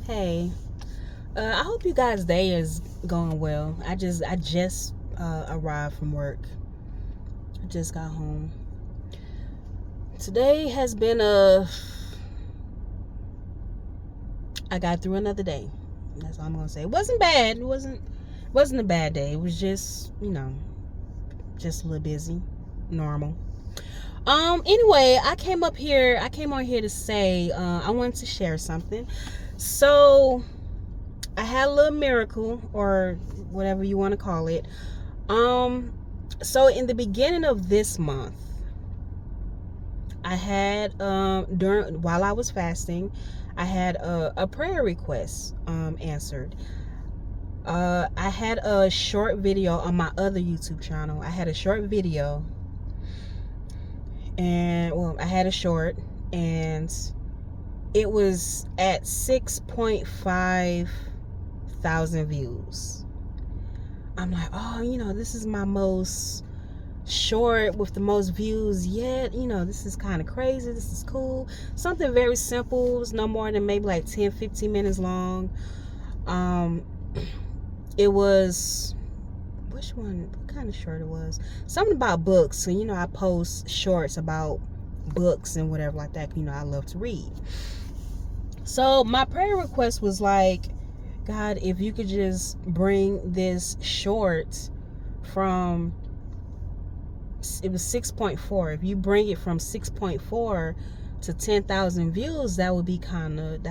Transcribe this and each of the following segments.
Hey, I hope you guys' day is going well. I just arrived from work. I just got home. Today has been I got through another day. That's all I'm gonna say. It wasn't bad. It wasn't a bad day. It was just just a little busy, normal. Anyway, I came on here to say I wanted to share something. So I had a little miracle, or whatever you want to call it. So in the beginning of this month, I had while I was fasting, I had a prayer request answered. I had a short video on my other YouTube channel. I had a short video, and I had a short, and it was at 6.5 thousand views. I'm like, oh, this is my most short with the most views yet. This is kind of crazy. This is cool. Something very simple. It was no more than maybe like 10-15 minutes long. It was, what kind of short it was? Something about books. So, I post shorts about books and whatever like that. I love to read. So my prayer request was like, God, if you could just bring this short from, it was 6.4. If you bring it from 6.4 to 10,000 views, that'd be kind of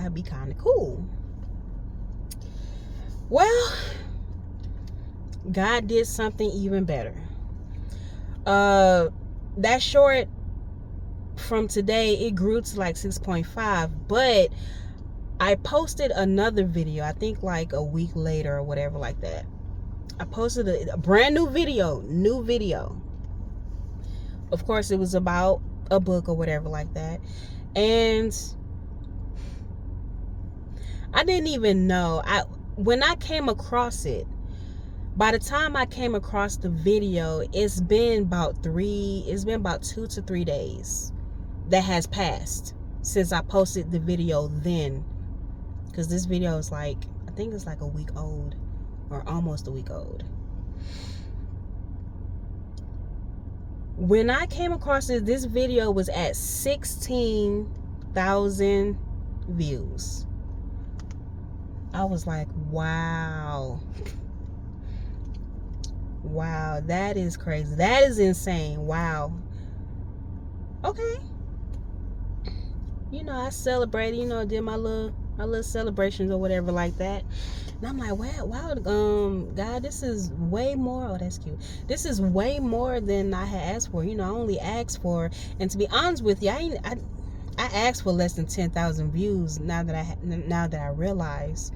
cool. Well, God did something even better. That short from today, it grew to like 6.5, but I posted another video, I think like a week later or whatever like that. I posted a brand new video. Of course, it was about a book or whatever like that. And I didn't even know. When I came across it, by the time I came across the video, it's been about 2 to 3 days that has passed since I posted the video then. Because this video is I think it's like a week old, or almost a week old. When I came across it, this video was at 16,000 views. I was like, wow. Wow, that is crazy. That is insane. Wow. Okay. I celebrated, did my little celebrations or whatever like that. And I'm like, wow, God, this is way more. Oh, that's cute. This is way more than I had asked for. I only asked for, and to be honest with you, I asked for less than 10,000 views. Now that I realize,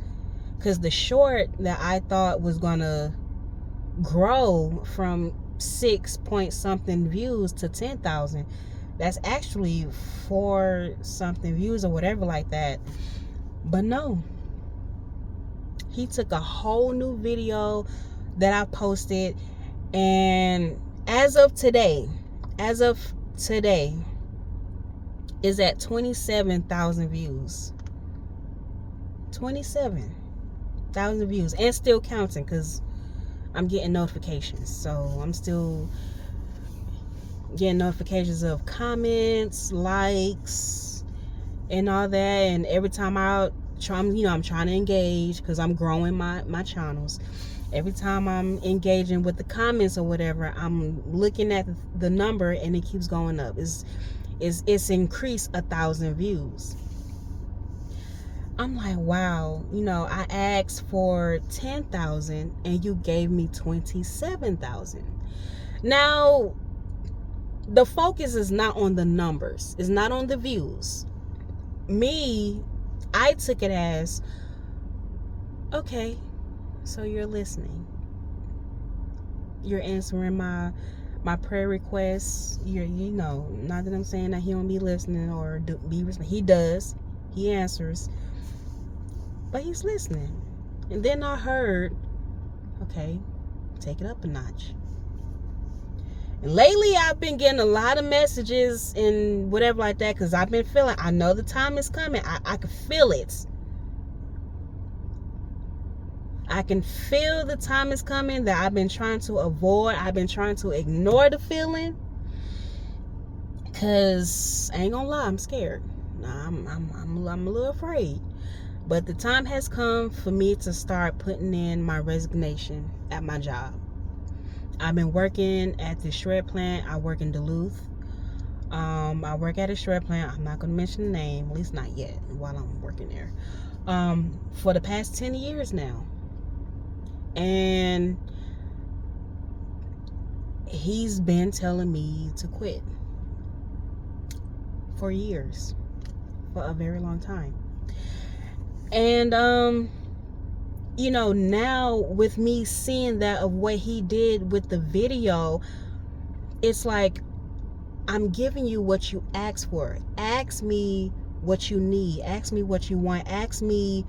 because the short that I thought was gonna grow from 6 point something views to 10,000, that's actually 4 something views or whatever like that. But no, he took a whole new video that I posted, and as of today is at 27,000 views. 27,000 views, and still counting, because I'm getting notifications. So I'm still getting notifications of comments, likes, and all that. And every time I'm trying to engage, because I'm growing my channels. Every time I'm engaging with the comments or whatever, I'm looking at the number, and it keeps going up. It's increased 1,000 views. I'm like, wow. I asked for 10,000 and you gave me 27,000. Now, the focus is not on the numbers. It's not on the views. I took it as, okay, so you're listening. You're answering my prayer requests. Not that I'm saying that he don't be listening or be listening. He does. He answers. But he's listening. And then I heard, okay, take it up a notch. And lately I've been getting a lot of messages and whatever like that, because I've been feeling, I know the time is coming. I can feel it. I can feel the time is coming that I've been trying to avoid. I've been trying to ignore the feeling. Cause I ain't gonna lie, I'm scared. I'm a little afraid. But the time has come for me to start putting in my resignation at my job. I've been working at the shred plant. I work in Duluth. I work at a shred plant. I'm not gonna mention the name, at least not yet, while I'm working there. For the past 10 years now. And he's been telling me to quit for years, for a very long time. And now with me seeing that of what he did with the video, it's like, I'm giving you what you asked for. Ask me what you need. Ask me what you want. Ask me,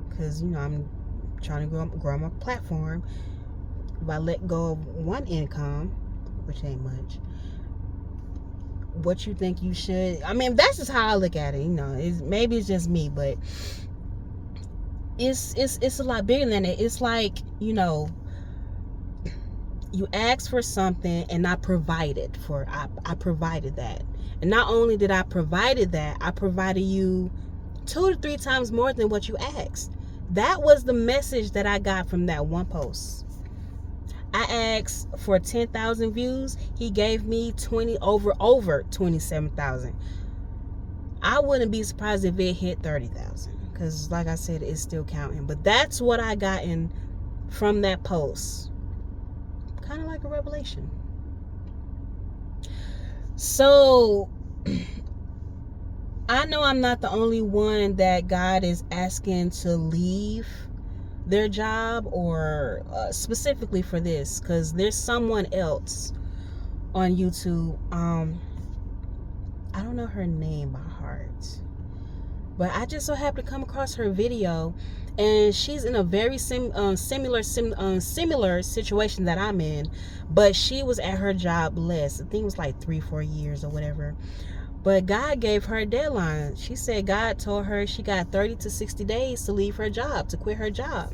because I'm trying to grow my platform. If I let go of one income, which ain't much, what you think you should. I mean, that's just how I look at it. Maybe it's just me, but it's a lot bigger than it. It's like, you asked for something and I provided for. I provided that, and not only did I provided that, I provided you 2 to 3 times more than what you asked. That was the message that I got from that one post. I asked for 10,000 views. He gave me over 27,000. I wouldn't be surprised if it hit 30,000, because like I said, it's still counting. But that's what I got from that post. Kind of like a revelation. So I know I'm not the only one that God is asking to leave their job, or specifically for this, because there's someone else on YouTube. I don't know her name by heart, but I just so happened to come across her video, and she's in a very similar situation that I'm in, but she was at her job less. I think it was like 3-4 years or whatever. But God gave her a deadline. She said God told her she got 30 to 60 days to leave her job, to quit her job.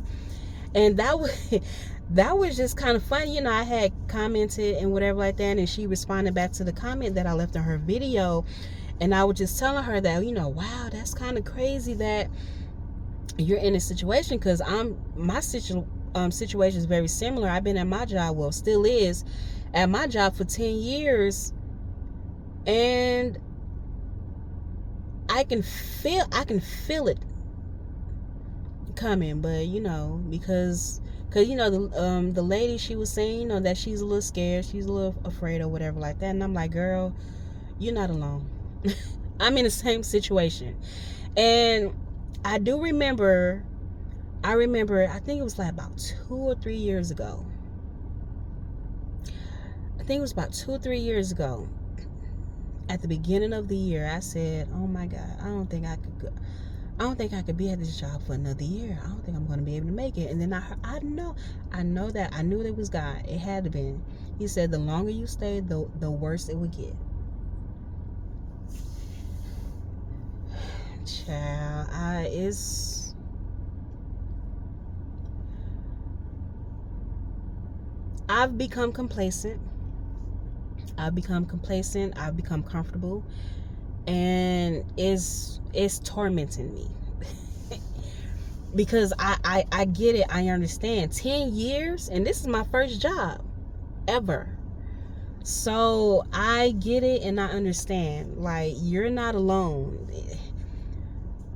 And that was just kind of funny. I had commented and whatever like that, and she responded back to the comment that I left in her video. And I was just telling her that, wow, that's kind of crazy that you're in a situation, because my situation is very similar. I've been at my job, well, still is at my job for 10 years, and I can feel it coming. But because the lady, she was saying that she's a little scared, she's a little afraid or whatever like that, and I'm like, girl, you're not alone. I'm in the same situation. And I remember, I think it was like about 2 or 3 years ago. I think it was about 2 or 3 years ago. At the beginning of the year, I said, oh my God, I don't think I could be at this job for another year. I don't think I'm going to be able to make it. And then I knew that it was God. It had to be. He said, the longer you stay, the worse it would get. Child, I've become complacent. I've become comfortable, and it's tormenting me. Because I get it. I understand. 10 years, and this is my first job ever. So I get it, and I understand. Like, you're not alone.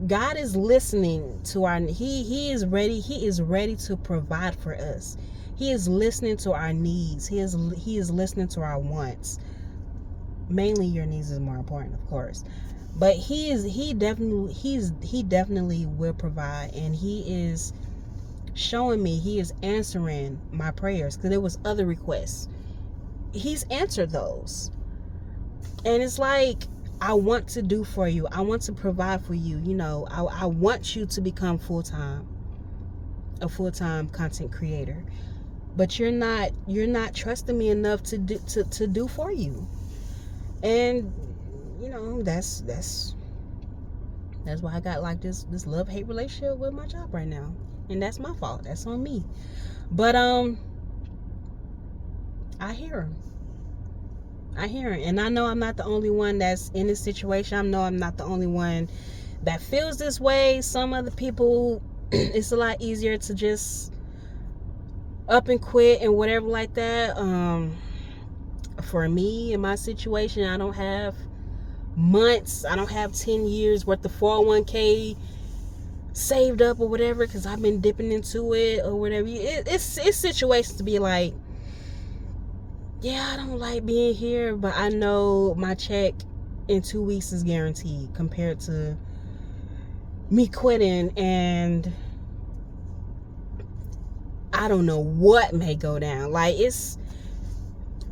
God is listening to our, he is ready to provide for us. He is listening to our needs. He is listening to our wants. Mainly your needs is more important, of course. But he definitely will provide, and he is showing me, he is answering my prayers, because there was other requests. He's answered those. And it's like, I want to do for you. I want to provide for you. I want you to become a full-time content creator. But you're not trusting me enough to do for you. And that's That's why I got like this love-hate relationship with my job right now. And that's my fault. That's on me. But I hear him. And I know I'm not the only one that's in this situation. I know I'm not the only one that feels this way. Some other people, it's a lot easier to just up and quit and whatever like that. For me, in my situation, I don't have months. I don't have 10 years worth of 401k saved up or whatever, because I've been dipping into it or whatever. It's situations to be like, yeah, I don't like being here, but I know my check in 2 weeks is guaranteed, compared to me quitting and I don't know what may go down. Like, it's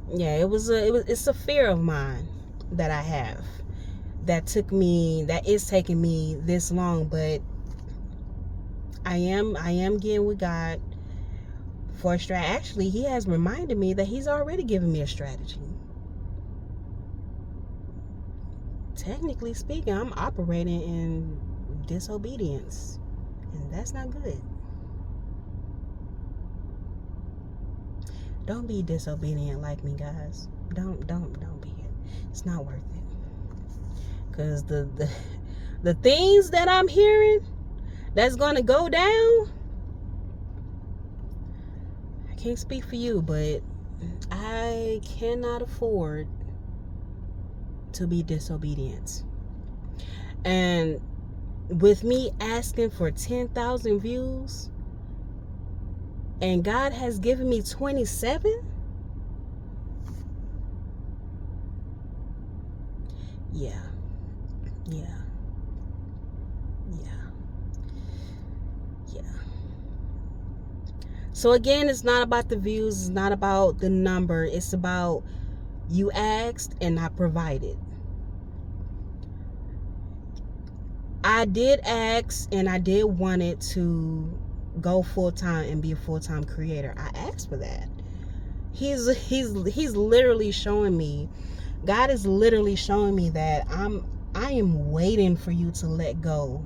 a fear of mine that I have that is taking me this long, but I am getting with God for a strategy. Actually, he has reminded me that he's already given me a strategy. Technically speaking, I'm operating in disobedience, and that's not good. Don't be disobedient like me, guys. Don't be it. It's not worth it. Cause the things that I'm hearing that's gonna go down, I can't speak for you, but I cannot afford to be disobedient. And with me asking for 10,000 views, and God has given me 27, yeah. So again, it's not about the views, it's not about the number, it's about you asked and I provided. I did ask and I did want it to go full-time and be a full-time creator. I asked for that. He's literally showing me, God is literally showing me that I am waiting for you to let go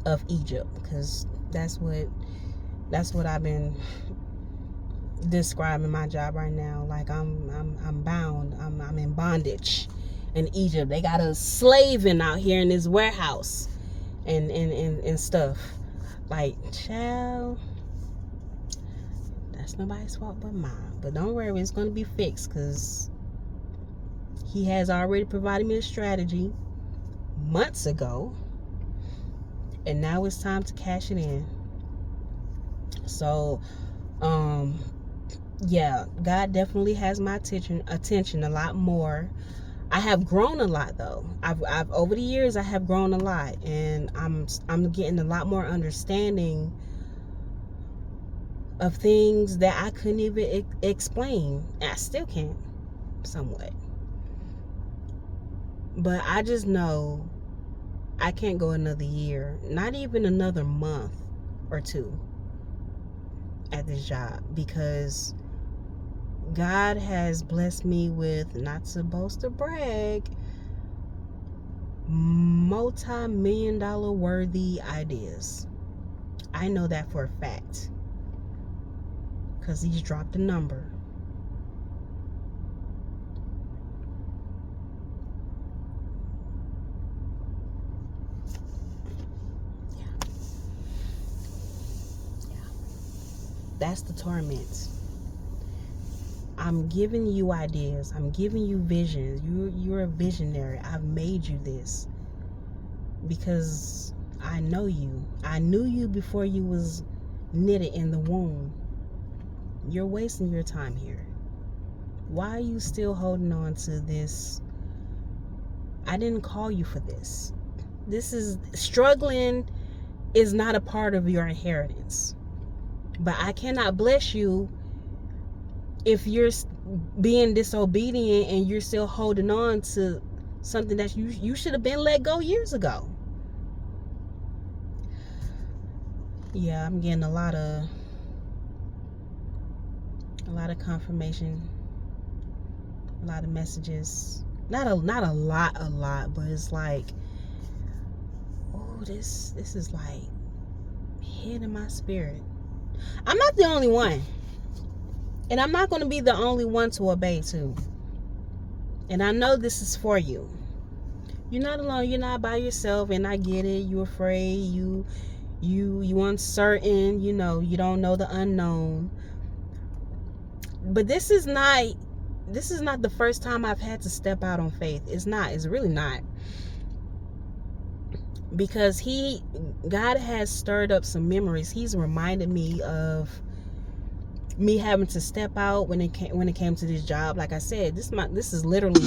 of Egypt, because that's what I've been describing my job right now. Like I'm bound. I'm in bondage in Egypt. They got us slaving out here in this warehouse and stuff. Like, child, that's nobody's fault but mine. But don't worry, it's gonna be fixed, because he has already provided me a strategy months ago, and now it's time to cash it in. So yeah, God definitely has my attention a lot more. I have grown a lot though. I've over the years I have grown a lot, and I'm getting a lot more understanding of things that I couldn't even explain. I still can't, somewhat. But I just know I can't go another year, not even another month or two at this job, because God has blessed me with, not to boast or brag, multi-million-dollar worthy ideas. I know that for a fact, because he's dropped a number. Yeah. That's the torment. I'm giving you ideas. I'm giving you visions. You're a visionary. I've made you this because I know you. I knew you before you was knitted in the womb. You're wasting your time here. Why are you still holding on to this? I didn't call you for this. Struggling is not a part of your inheritance. But I cannot bless you if you're being disobedient and you're still holding on to something that you should have been let go years ago. Yeah, I'm getting a lot of confirmation, a lot of messages. Not a lot, but it's like oh, this is like hitting my spirit. I'm not the only one. And I'm not going to be the only one to obey too. And I know this is for you. You're not alone. You're not by yourself. And I get it. You're afraid. You uncertain. You don't know the unknown. But this is not the first time I've had to step out on faith. It's not. It's really not. Because God has stirred up some memories. He's reminded me of me having to step out when it came to this job. Like I said, this is literally